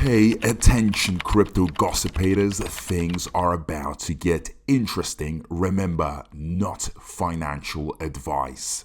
Hey, attention crypto gossipators, things are about to get interesting. Remember, not financial advice.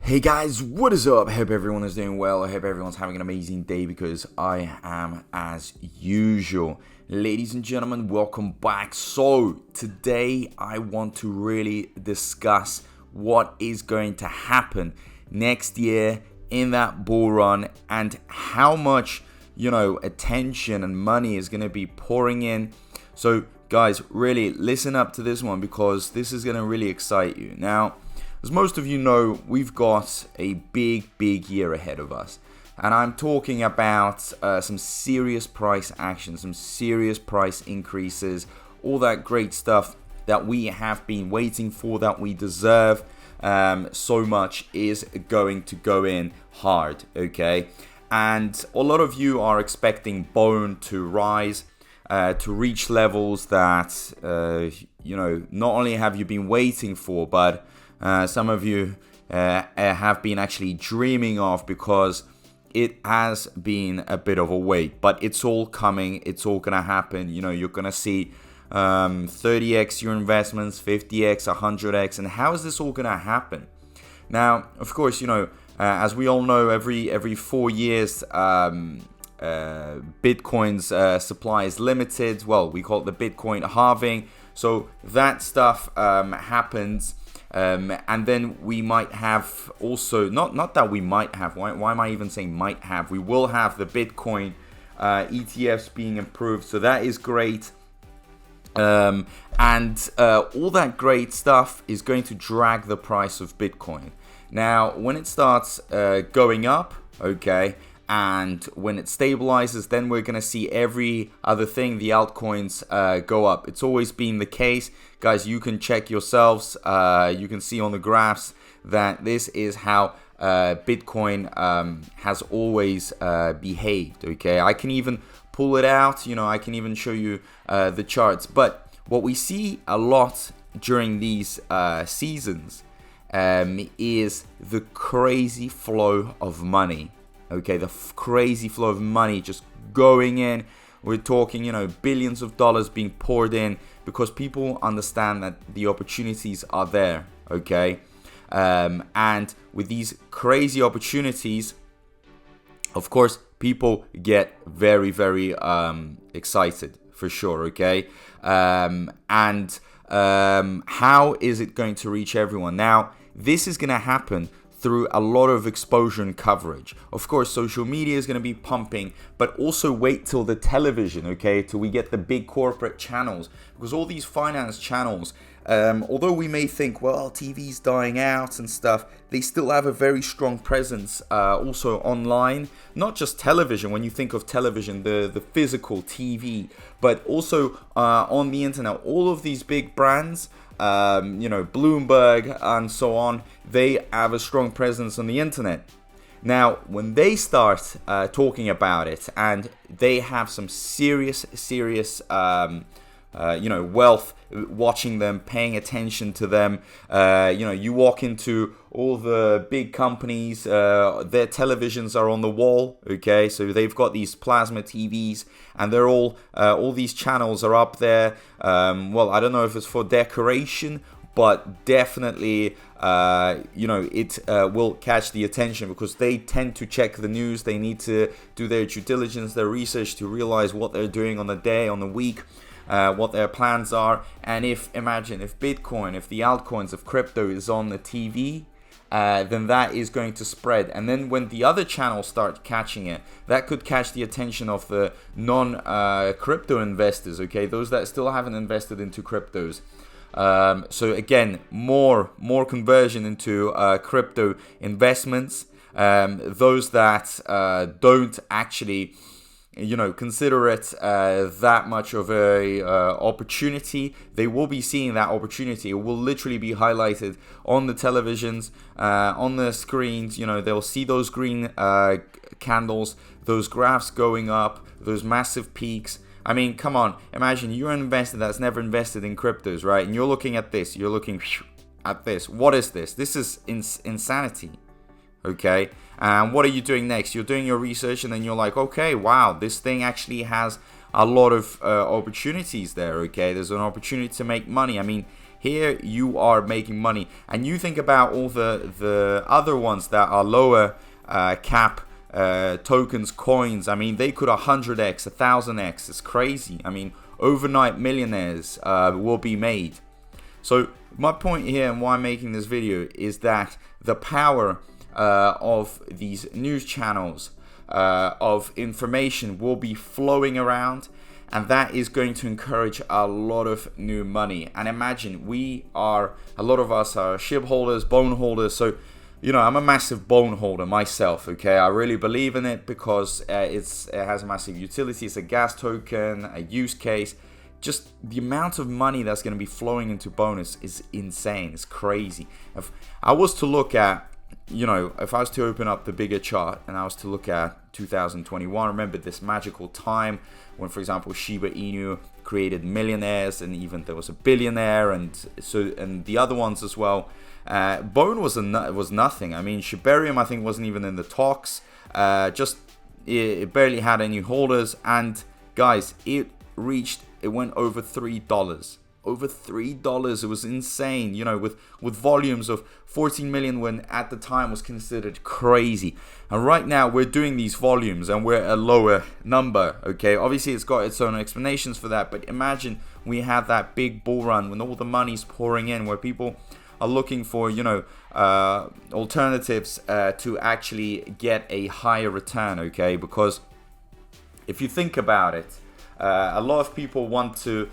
Hey guys, what is up? I hope everyone is doing well. I hope everyone's having an amazing day because I am as usual. Ladies and gentlemen, welcome back. So today I want to really discuss what is going to happen next year in that bull run and how much, attention and money is going to be pouring in. So guys, really listen up to this one because this is going to really excite you. Now, as most of you know, we've got a big year ahead of us. And I'm talking about some serious price action, some serious price increases, all that great stuff that we have been waiting for, that we deserve. So much is going to go in hard, okay? And a lot of you are expecting Bone to rise, to reach levels that, not only have you been waiting for, but some of you have been actually dreaming of, because it has been a bit of a wait. But it's all coming. It's all going to happen. You're going to see 30x your investments, 50x, 100x. And how is this all going to happen? Now, of course, as we all know, every 4 years, Bitcoin's supply is limited. Well, we call it the Bitcoin halving. So that stuff happens. And then we might have also, not that we might have, why am I even saying might have? We will have the Bitcoin ETFs being improved. So that is great. And all that great stuff is going to drag the price of Bitcoin. Now, when it starts going up, okay, and when it stabilizes, then we're going to see every other thing, the altcoins, go up. It's always been the case. Guys, you can check yourselves. You can see on the graphs that this is how Bitcoin has always behaved, okay? I can even pull it out. I can even show you the charts. But what we see a lot during these seasons is the crazy flow of money. Okay, the crazy flow of money just going in. We're talking, billions of dollars being poured in because people understand that the opportunities are there. Okay, and with these crazy opportunities, of course, people get very excited for sure. Okay, and how is it going to reach everyone? Now, this is going to happen through a lot of exposure and coverage. Of course, social media is going to be pumping, but also wait till the television, okay, till we get the big corporate channels, because all these finance channels, although we may think, well, TV's dying out and stuff, they still have a very strong presence also online. Not just television. When you think of television, the physical TV, but also on the internet. All of these big brands, Bloomberg and so on, they have a strong presence on the internet. Now, when they start talking about it, and they have some serious wealth watching them, paying attention to them. You walk into all the big companies, their televisions are on the wall, okay? So they've got these plasma TVs, and they're all these channels are up there. Well, I don't know if it's for decoration, but definitely, it will catch the attention because they tend to check the news. They need to do their due diligence, their research to realize what they're doing on the day, on the week. What their plans are. And imagine if Bitcoin, if the altcoins of crypto is on the TV, then that is going to spread. And then when the other channels start catching it, that could catch the attention of the non-crypto investors, okay? Those that still haven't invested into cryptos. So again, more conversion into crypto investments. Those that don't actually consider it that much of a opportunity, they will be seeing that opportunity. It will literally be highlighted on the televisions, on the screens. They'll see those green candles, those graphs going up, those massive peaks. I mean, come on, imagine you're an investor that's never invested in cryptos, right? And you're looking at this, you're looking at this. What is this? This is insanity. okay? And what are you doing next? You're doing your research, and then you're like, okay, wow, this thing actually has a lot of opportunities there, okay? There's an opportunity to make money. I mean, here you are making money, and you think about all the other ones that are lower cap tokens, coins. I mean, they could 100x, 1000x. It's crazy. I mean, overnight millionaires will be made. So my point here and why I'm making this video is that the power of these news channels of information will be flowing around, and that is going to encourage a lot of new money. And imagine, a lot of us are SHIB holders, bone holders. So, you know, I'm a massive bone holder myself, okay? I really believe in it because it has a massive utility. It's a gas token, a use case. Just the amount of money that's going to be flowing into bonus is insane. It's crazy. If I was to look at, you know, if I was to open up the bigger chart and I was to look at 2021, remember this magical time when, for example, Shiba Inu created millionaires, and even there was a billionaire, and the other ones as well. Bone was nothing. I mean, SHIBARIUM I think wasn't even in the talks. It barely had any holders, and guys, it went over $3. Over $3. It was insane, you know, with volumes of 14 million when at the time was considered crazy. And right now we're doing these volumes and we're at a lower number, okay? Obviously it's got its own explanations for that, but imagine we had that big bull run when all the money's pouring in, where people are looking for, you know, alternatives to actually get a higher return, okay? Because if you think about it, a lot of people want to,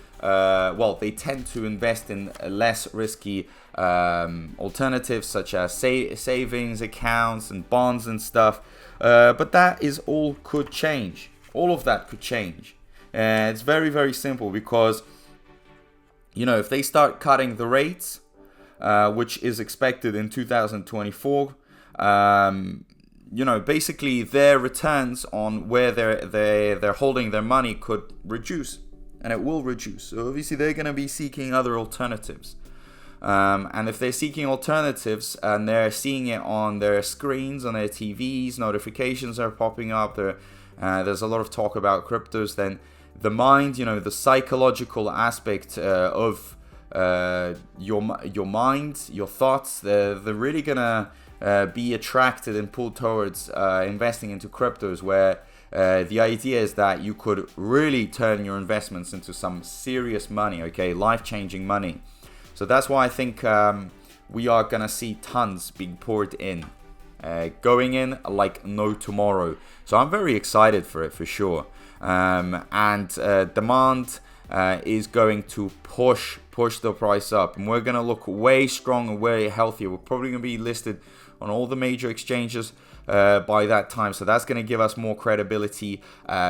they tend to invest in less risky alternatives such as savings accounts and bonds and stuff. But that is all could change. All of that could change. It's very, very simple because, you know, if they start cutting the rates, which is expected in 2024, you know, basically their returns on where they're holding their money could reduce, and it will reduce. So obviously they're going to be seeking other alternatives, and if they're seeking alternatives and they're seeing it on their screens, on their TVs, notifications are popping up, there's a lot of talk about cryptos, then the mind, you know, the psychological aspect of your mind, your thoughts, they're really gonna be attracted and pulled towards investing into cryptos, where the idea is that you could really turn your investments into some serious money, okay, life-changing money. So that's why I think we are gonna see tons being poured in, going in like no tomorrow. So I'm very excited for it for sure. And demand is going to push the price up, and we're gonna look way stronger, way healthier. We're probably gonna be listed on all the major exchanges by that time, so that's going to give us more credibility.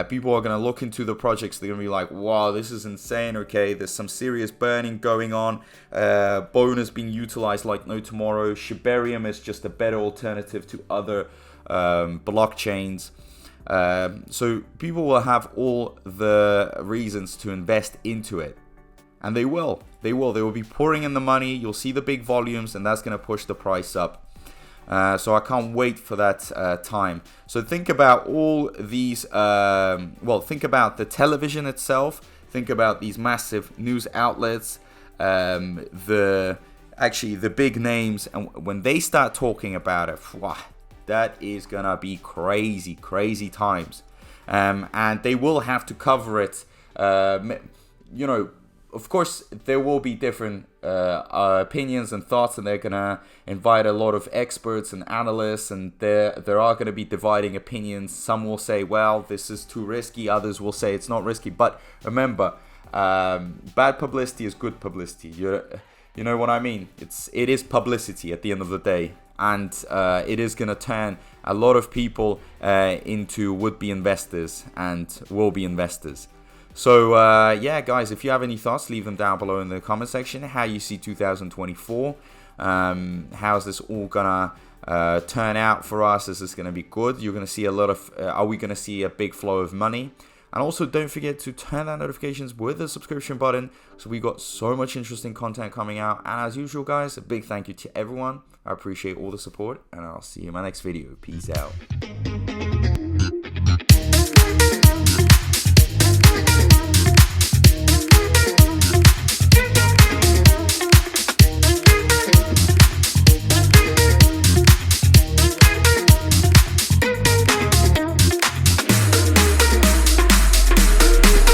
People are going to look into the projects. They're going to be like, wow, this is insane, okay, there's some serious burning going on. Bone is being utilized like no tomorrow. SHIBARIUM is just a better alternative to other blockchains. So people will have all the reasons to invest into it, and they will be pouring in the money. You'll see the big volumes, and that's going to push the price up. So I can't wait for that time. So think about all these, think about the television itself, think about these massive news outlets, the big names, and when they start talking about it, that is gonna be crazy times. And they will have to cover it, you know. Of course, there will be different opinions and thoughts, and they're gonna invite a lot of experts and analysts, and there are gonna be dividing opinions. Some will say, well, this is too risky. Others will say it's not risky. But remember, bad publicity is good publicity. You know what I mean? It is publicity at the end of the day, and it is gonna turn a lot of people into would-be investors and will-be investors. So, yeah, guys, if you have any thoughts, leave them down below in the comment section. How you see 2024. How's this all gonna turn out for us? Is this gonna be good? You're gonna see a lot of, are we gonna see a big flow of money? And also don't forget to turn on notifications with the subscription button. So we got so much interesting content coming out. And as usual, guys, a big thank you to everyone. I appreciate all the support, and I'll see you in my next video. Peace out.